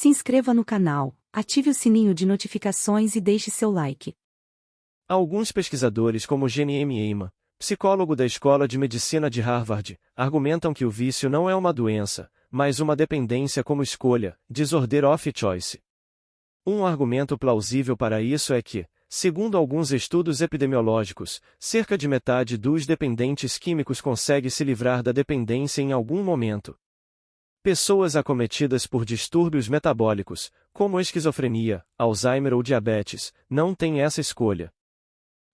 Se inscreva no canal, ative o sininho de notificações e deixe seu like. Alguns pesquisadores como Jenny M. Eyman, psicólogo da Escola de Medicina de Harvard, argumentam que o vício não é uma doença, mas uma dependência como escolha, disorder of choice. Um argumento plausível para isso é que, segundo alguns estudos epidemiológicos, cerca de metade dos dependentes químicos consegue se livrar da dependência em algum momento. Pessoas acometidas por distúrbios metabólicos, como esquizofrenia, Alzheimer ou diabetes, não têm essa escolha.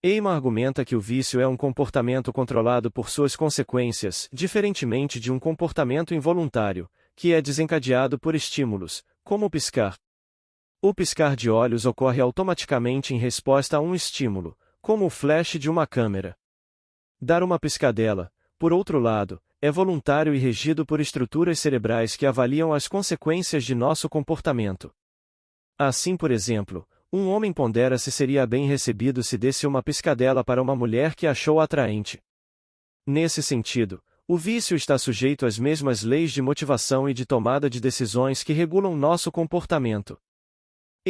Eyman argumenta que o vício é um comportamento controlado por suas consequências, diferentemente de um comportamento involuntário, que é desencadeado por estímulos, como o piscar. O piscar de olhos ocorre automaticamente em resposta a um estímulo, como o flash de uma câmera. Dar uma piscadela, por outro lado, é voluntário e regido por estruturas cerebrais que avaliam as consequências de nosso comportamento. Assim, por exemplo, um homem pondera se seria bem recebido se desse uma piscadela para uma mulher que achou atraente. Nesse sentido, o vício está sujeito às mesmas leis de motivação e de tomada de decisões que regulam nosso comportamento.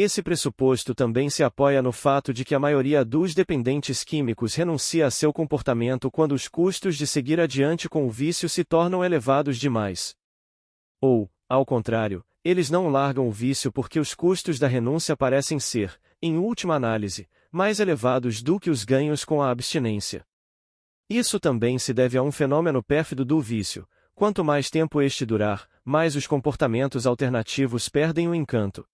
Esse pressuposto também se apoia no fato de que a maioria dos dependentes químicos renuncia a seu comportamento quando os custos de seguir adiante com o vício se tornam elevados demais. Ou, ao contrário, eles não largam o vício porque os custos da renúncia parecem ser, em última análise, mais elevados do que os ganhos com a abstinência. Isso também se deve a um fenômeno pérfido do vício: quanto mais tempo este durar, mais os comportamentos alternativos perdem o encanto.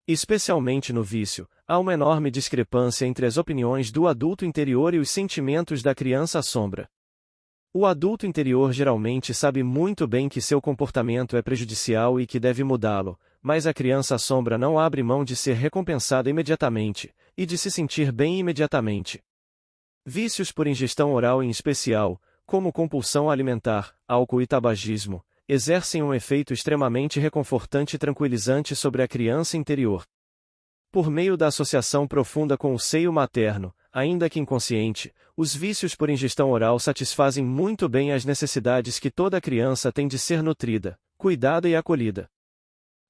Especialmente no vício, há uma enorme discrepância entre as opiniões do adulto interior e os sentimentos da criança sombra. O adulto interior geralmente sabe muito bem que seu comportamento é prejudicial e que deve mudá-lo, mas a criança sombra não abre mão de ser recompensada imediatamente, e de se sentir bem imediatamente. Vícios por ingestão oral em especial, como compulsão alimentar, álcool e tabagismo, exercem um efeito extremamente reconfortante e tranquilizante sobre a criança interior. Por meio da associação profunda com o seio materno, ainda que inconsciente, os vícios por ingestão oral satisfazem muito bem as necessidades que toda criança tem de ser nutrida, cuidada e acolhida.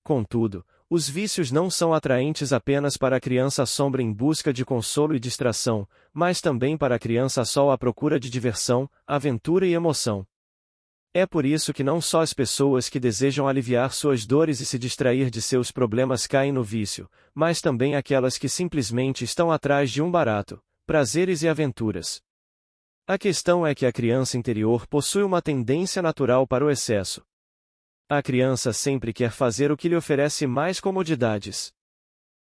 Contudo, os vícios não são atraentes apenas para a criança sombra em busca de consolo e distração, mas também para a criança sol à procura de diversão, aventura e emoção. É por isso que não só as pessoas que desejam aliviar suas dores e se distrair de seus problemas caem no vício, mas também aquelas que simplesmente estão atrás de um barato, prazeres e aventuras. A questão é que a criança interior possui uma tendência natural para o excesso. A criança sempre quer fazer o que lhe oferece mais comodidades.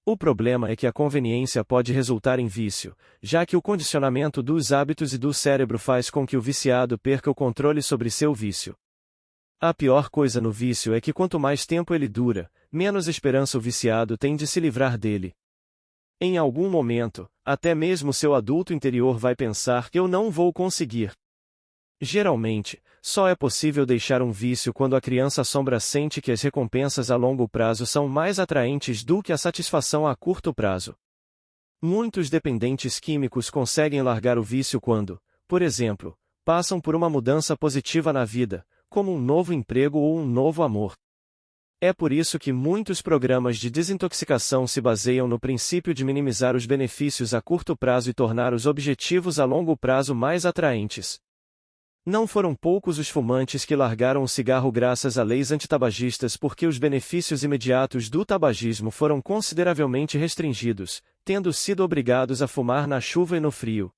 O problema é que a conveniência pode resultar em vício, já que o condicionamento dos hábitos e do cérebro faz com que o viciado perca o controle sobre seu vício. A pior coisa no vício é que quanto mais tempo ele dura, menos esperança o viciado tem de se livrar dele. Em algum momento, até mesmo seu adulto interior vai pensar que eu não vou conseguir. Geralmente, só é possível deixar um vício quando a criança sombra sente que as recompensas a longo prazo são mais atraentes do que a satisfação a curto prazo. Muitos dependentes químicos conseguem largar o vício quando, por exemplo, passam por uma mudança positiva na vida, como um novo emprego ou um novo amor. É por isso que muitos programas de desintoxicação se baseiam no princípio de minimizar os benefícios a curto prazo e tornar os objetivos a longo prazo mais atraentes. Não foram poucos os fumantes que largaram o cigarro graças a leis antitabagistas porque os benefícios imediatos do tabagismo foram consideravelmente restringidos, tendo sido obrigados a fumar na chuva e no frio.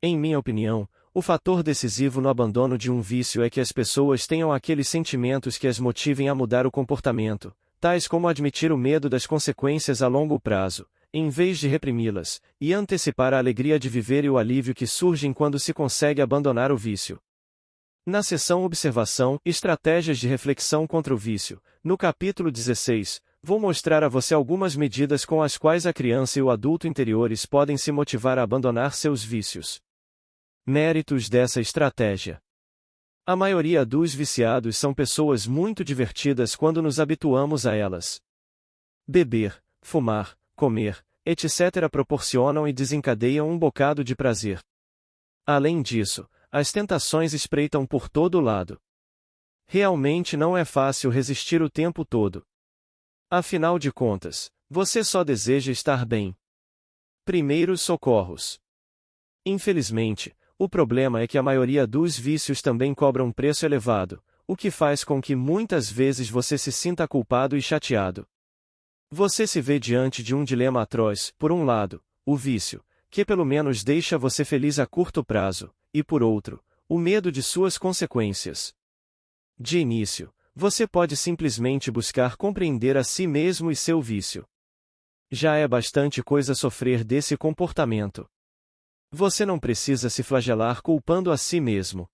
Em minha opinião, o fator decisivo no abandono de um vício é que as pessoas tenham aqueles sentimentos que as motivem a mudar o comportamento, tais como admitir o medo das consequências a longo prazo, em vez de reprimi-las, e antecipar a alegria de viver e o alívio que surgem quando se consegue abandonar o vício. Na seção Observação, Estratégias de Reflexão contra o Vício, no capítulo 16, vou mostrar a você algumas medidas com as quais a criança e o adulto interiores podem se motivar a abandonar seus vícios. Méritos dessa estratégia. A maioria dos viciados são pessoas muito divertidas quando nos habituamos a elas. Beber, fumar, comer, etc. proporcionam e desencadeiam um bocado de prazer. Além disso, as tentações espreitam por todo lado. Realmente não é fácil resistir o tempo todo. Afinal de contas, você só deseja estar bem. Primeiros socorros. Infelizmente, o problema é que a maioria dos vícios também cobra um preço elevado, o que faz com que muitas vezes você se sinta culpado e chateado. Você se vê diante de um dilema atroz: por um lado, o vício, que pelo menos deixa você feliz a curto prazo, e por outro, o medo de suas consequências. De início, você pode simplesmente buscar compreender a si mesmo e seu vício. Já é bastante coisa sofrer desse comportamento. Você não precisa se flagelar culpando a si mesmo.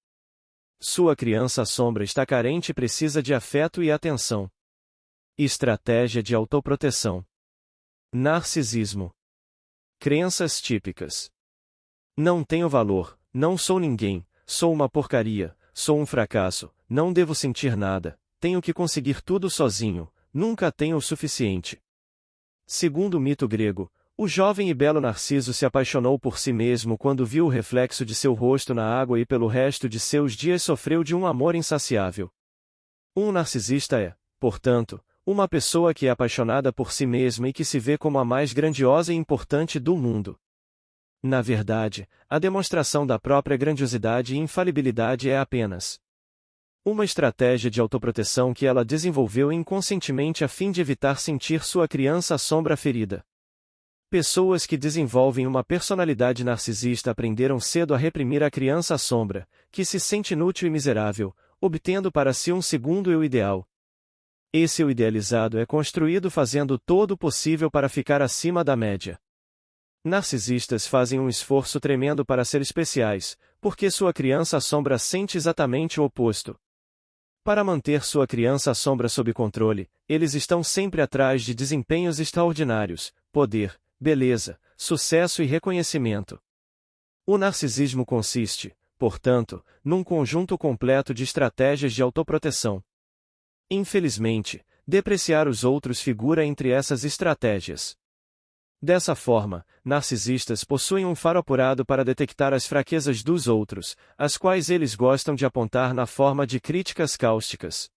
Sua criança sombra está carente e precisa de afeto e atenção. Estratégia de autoproteção. Narcisismo. Crenças típicas. Não tenho valor, não sou ninguém, sou uma porcaria, sou um fracasso, não devo sentir nada, tenho que conseguir tudo sozinho, nunca tenho o suficiente. Segundo o mito grego, o jovem e belo Narciso se apaixonou por si mesmo quando viu o reflexo de seu rosto na água e pelo resto de seus dias sofreu de um amor insaciável. Um narcisista é, portanto, uma pessoa que é apaixonada por si mesma e que se vê como a mais grandiosa e importante do mundo. Na verdade, a demonstração da própria grandiosidade e infalibilidade é apenas uma estratégia de autoproteção que ela desenvolveu inconscientemente a fim de evitar sentir sua criança sombra ferida. Pessoas que desenvolvem uma personalidade narcisista aprenderam cedo a reprimir a criança sombra, que se sente inútil e miserável, obtendo para si um segundo eu ideal. Esse eu idealizado é construído fazendo todo o possível para ficar acima da média. Narcisistas fazem um esforço tremendo para ser especiais, porque sua criança sombra sente exatamente o oposto. Para manter sua criança sombra sob controle, eles estão sempre atrás de desempenhos extraordinários, poder, beleza, sucesso e reconhecimento. O narcisismo consiste, portanto, num conjunto completo de estratégias de autoproteção. Infelizmente, depreciar os outros figura entre essas estratégias. Dessa forma, narcisistas possuem um faro apurado para detectar as fraquezas dos outros, as quais eles gostam de apontar na forma de críticas cáusticas.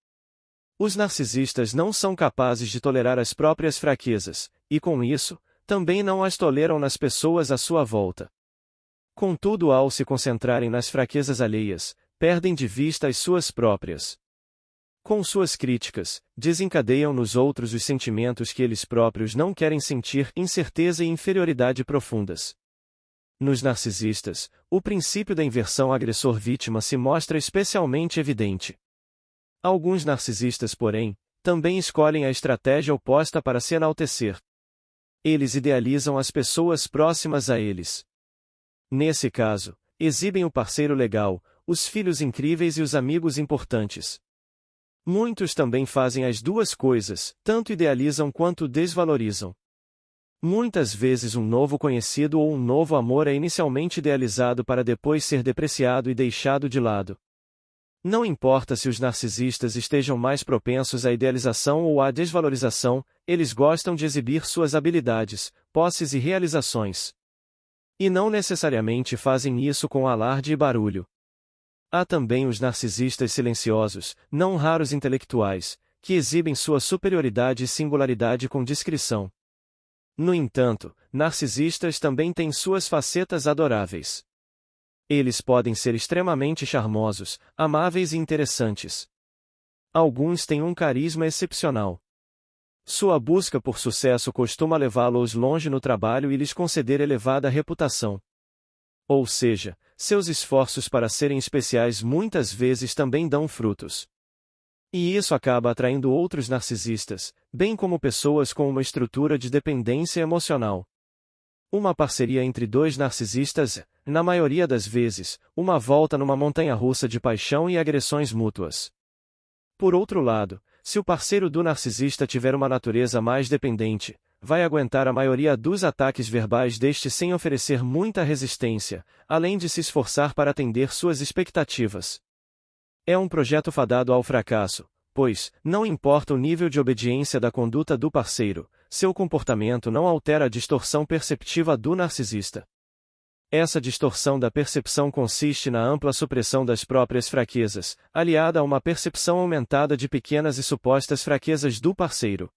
Os narcisistas não são capazes de tolerar as próprias fraquezas, e com isso, também não as toleram nas pessoas à sua volta. Contudo, ao se concentrarem nas fraquezas alheias, perdem de vista as suas próprias. Com suas críticas, desencadeiam nos outros os sentimentos que eles próprios não querem sentir: incerteza e inferioridade profundas. Nos narcisistas, o princípio da inversão agressor-vítima se mostra especialmente evidente. Alguns narcisistas, porém, também escolhem a estratégia oposta para se enaltecer. Eles idealizam as pessoas próximas a eles. Nesse caso, exibem o parceiro legal, os filhos incríveis e os amigos importantes. Muitos também fazem as duas coisas, tanto idealizam quanto desvalorizam. Muitas vezes um novo conhecido ou um novo amor é inicialmente idealizado para depois ser depreciado e deixado de lado. Não importa se os narcisistas estejam mais propensos à idealização ou à desvalorização, eles gostam de exibir suas habilidades, posses e realizações. E não necessariamente fazem isso com alarde e barulho. Há também os narcisistas silenciosos, não raros intelectuais, que exibem sua superioridade e singularidade com discrição. No entanto, narcisistas também têm suas facetas adoráveis. Eles podem ser extremamente charmosos, amáveis e interessantes. Alguns têm um carisma excepcional. Sua busca por sucesso costuma levá-los longe no trabalho e lhes conceder elevada reputação. Ou seja, seus esforços para serem especiais muitas vezes também dão frutos. E isso acaba atraindo outros narcisistas, bem como pessoas com uma estrutura de dependência emocional. Uma parceria entre dois narcisistas é, na maioria das vezes, uma volta numa montanha-russa de paixão e agressões mútuas. Por outro lado, se o parceiro do narcisista tiver uma natureza mais dependente, vai aguentar a maioria dos ataques verbais deste sem oferecer muita resistência, além de se esforçar para atender suas expectativas. É um projeto fadado ao fracasso, pois, não importa o nível de obediência da conduta do parceiro, seu comportamento não altera a distorção perceptiva do narcisista. Essa distorção da percepção consiste na ampla supressão das próprias fraquezas, aliada a uma percepção aumentada de pequenas e supostas fraquezas do parceiro.